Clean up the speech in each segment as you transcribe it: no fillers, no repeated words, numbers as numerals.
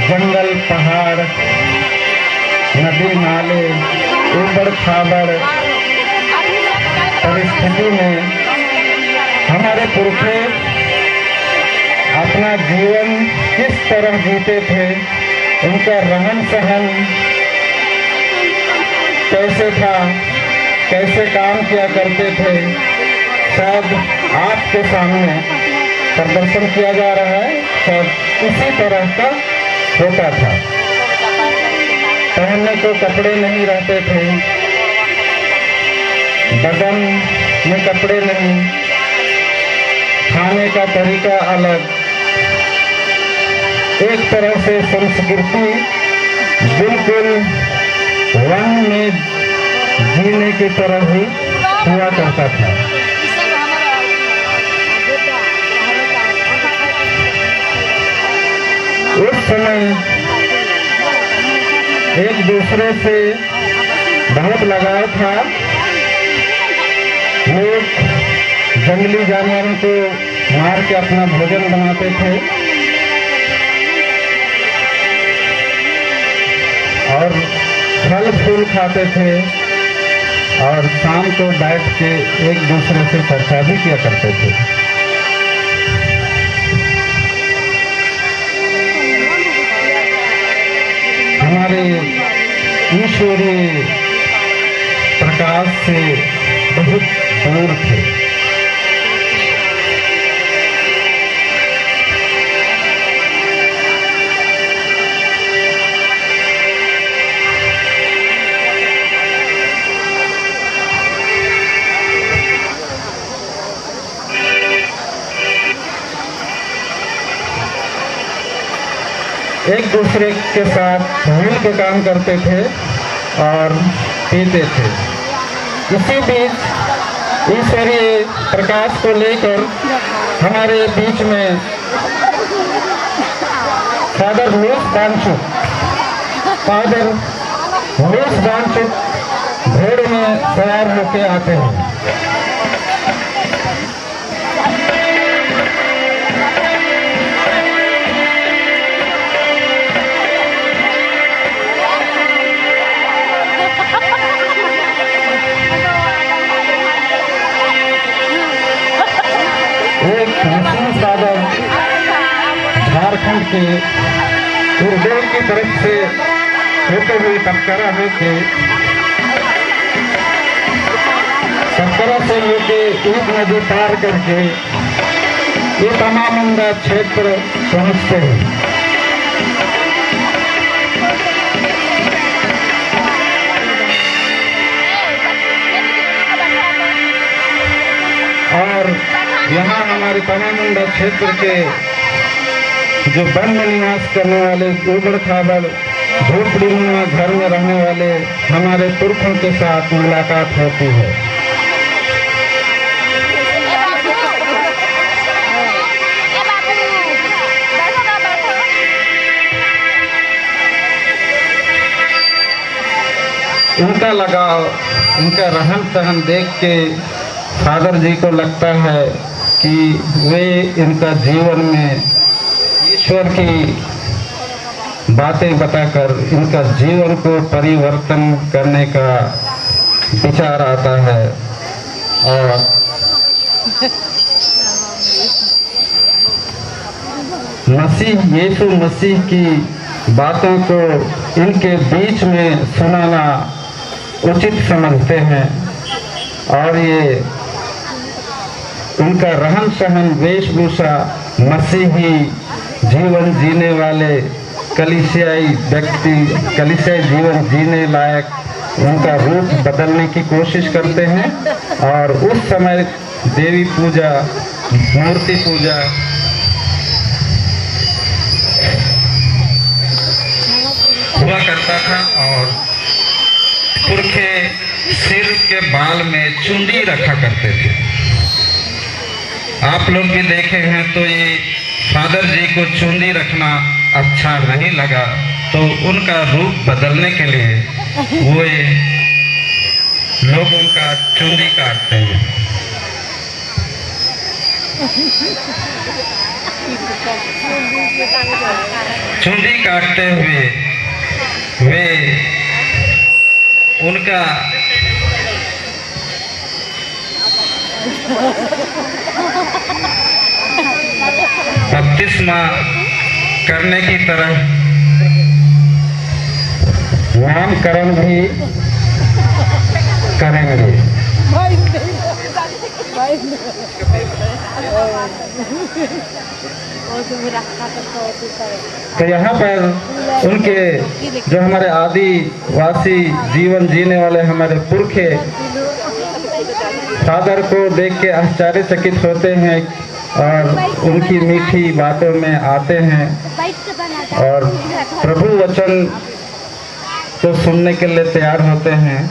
जंगल, पहाड़, नदी, नाले, ऊबड़ खाबड़ परिस्थिति में हमारे पुरखे अपना जीवन किस तरह जीते थे, उनका रहन सहन कैसे था, कैसे काम किया करते थे, शायद आपके सामने प्रदर्शन किया जा रहा है। शायद इसी तरह का होता था। पहनने को कपड़े नहीं रहते थे, बदन में कपड़े नहीं, खाने का तरीका अलग, एक तरह से संस्कृति बिल्कुल वन में जीने की तरह ही हुआ करता था। उस समय एक दूसरे से बहुत लगाव था। लोग जंगली जानवरों को मार के अपना भोजन बनाते थे और फल फूल खाते थे और शाम को बैठ के एक दूसरे से चर्चा भी किया करते थे। हमारे ईश्वरीय प्रकाश से बहुत दूर थे। एक दूसरे के साथ मिल के काम करते थे और पीते थे। इसी बीच ईश्वरीय प्रकाश को लेकर हमारे बीच में फादर लुइस वांचुक भेड़ में सवार होके आते हैं। झारखंड के उर्दू की तरफ से होते हुए टक्करा होके से होके ऊप नदी पार करके ये तमामुंडा क्षेत्र पहुंचते हैं। और यहाँ हमारे तमामुंडा क्षेत्र के जो वन में निवास करने वाले ऊबड़ खाबड़ झोपड़ीनुमा घर में रहने वाले हमारे पुरखों के साथ मुलाकात होती है। उनका लगाव, उनका रहन सहन देख के फादर जी को लगता है कि वे इनका जीवन में ईश्वर की बातें बताकर इनका जीवन को परिवर्तन करने का विचार आता है और यीशु मसीह की बातों को इनके बीच में सुनाना उचित समझते हैं और ये उनका रहन सहन वेशभूषा मसीही जीवन जीने वाले कलीसियाई व्यक्ति, कलीसियाई जीवन जीने लायक उनका रूप बदलने की कोशिश करते हैं। और उस समय देवी पूजा, मूर्ति पूजा, हुआ करता था और पुरखे सिर के बाल में चुंडी रखा करते थे। आप लोग भी देखे हैं तो ये फादर जी को चुंडी रखना अच्छा नहीं लगा, तो उनका रूप बदलने के लिए वो लोग उनका चुंडी काटते हैं। चुंडी काटते हुए वे उनका बपतिस्मा करने की तरह नामकरण भी करेंगे। तो यहाँ पर उनके जो हमारे आदिवासी जीवन जीने वाले हमारे पुरखे फादर को देख के आश्चर्यचकित होते हैं और उनकी मीठी बातों में आते हैं और प्रभु वचन को सुनने के लिए तैयार होते हैं।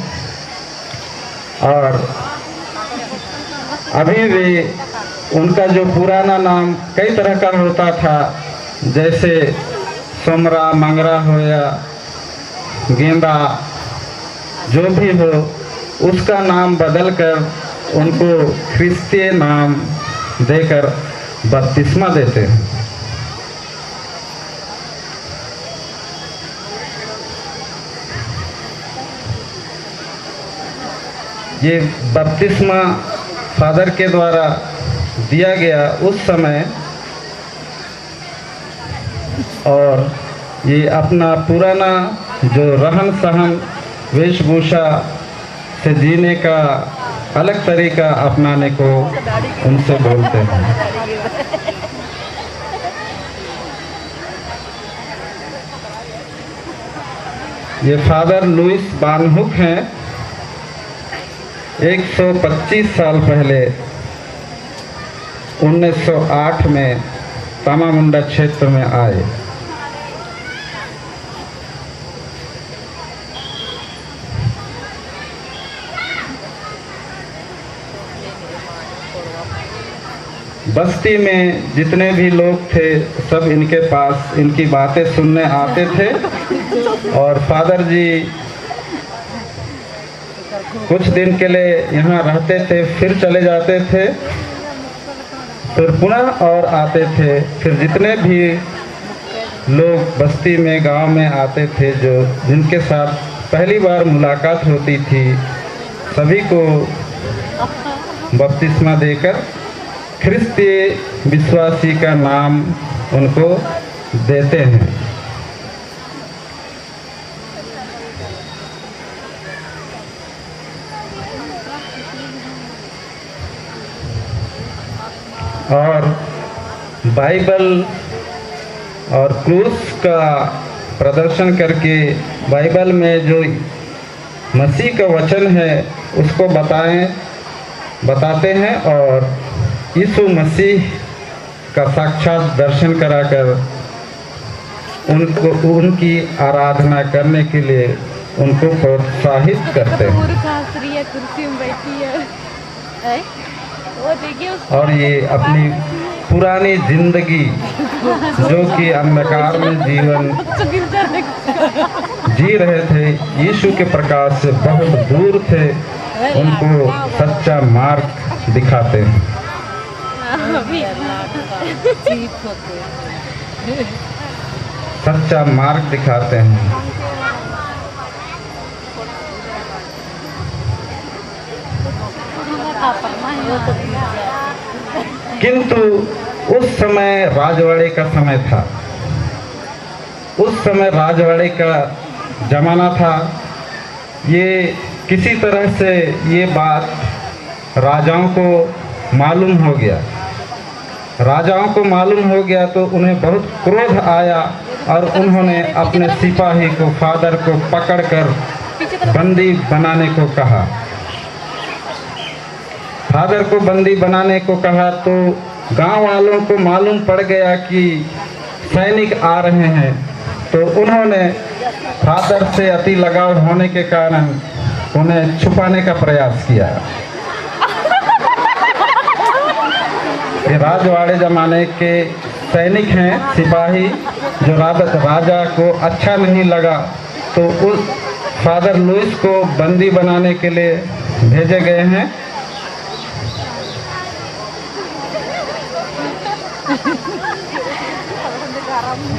और अभी भी उनका जो पुराना नाम कई तरह का होता था, जैसे सोमरा मंगरा हो या गेंदा, जो भी हो, उसका नाम बदलकर उनको ख्रिस्तीय नाम देकर बपतिस्मा देते हैं। ये बपतिस्मा फादर के द्वारा दिया गया उस समय, और ये अपना पुराना जो रहन सहन वेशभूषा से जीने का अलग तरीका अपनाने को उनसे बोलते हैं। ये फादर लुइस बानहुक हैं। 125 साल पहले 1908 में तामामुंडा क्षेत्र में आए। बस्ती में जितने भी लोग थे सब इनके पास इनकी बातें सुनने आते थे और फादर जी कुछ दिन के लिए यहाँ रहते थे, फिर चले जाते थे, फिर पुनः और आते थे। फिर जितने भी लोग बस्ती में गांव में आते थे, जो जिनके साथ पहली बार मुलाकात होती थी, सभी को बपतिस्मा देकर ख्रिस्तीय विश्वासी का नाम उनको देते हैं। और बाइबल और क्रूस का प्रदर्शन करके बाइबल में जो मसीह का वचन है उसको बताते हैं और यीशु मसीह का साक्षात दर्शन कराकर उनकी आराधना करने के लिए उनको प्रोत्साहित करते हैं। और ये अपनी पुरानी जिंदगी जो कि अंधकार में जीवन जी रहे थे, यीशु के प्रकाश से बहुत दूर थे, उनको सच्चा मार्ग दिखाते हैं। सच्चा मार्ग दिखाते हैं। किंतु उस समय राजवाड़े का समय था, उस समय राजवाड़े का जमाना था। ये किसी तरह से ये बात राजाओं को मालूम हो गया। राजाओं को मालूम हो गया तो उन्हें बहुत क्रोध आया और उन्होंने अपने सिपाही को फादर को पकड़कर बंदी बनाने को कहा। फादर को बंदी बनाने को कहा तो गांव वालों को मालूम पड़ गया कि सैनिक आ रहे हैं, तो उन्होंने फादर से अति लगाव होने के कारण उन्हें छुपाने का प्रयास किया। ये राजवाड़े जमाने के सैनिक हैं, सिपाही, जो राजा को अच्छा नहीं लगा तो उस फादर लुइस को बंदी बनाने के लिए भेजे गए हैं। sekarang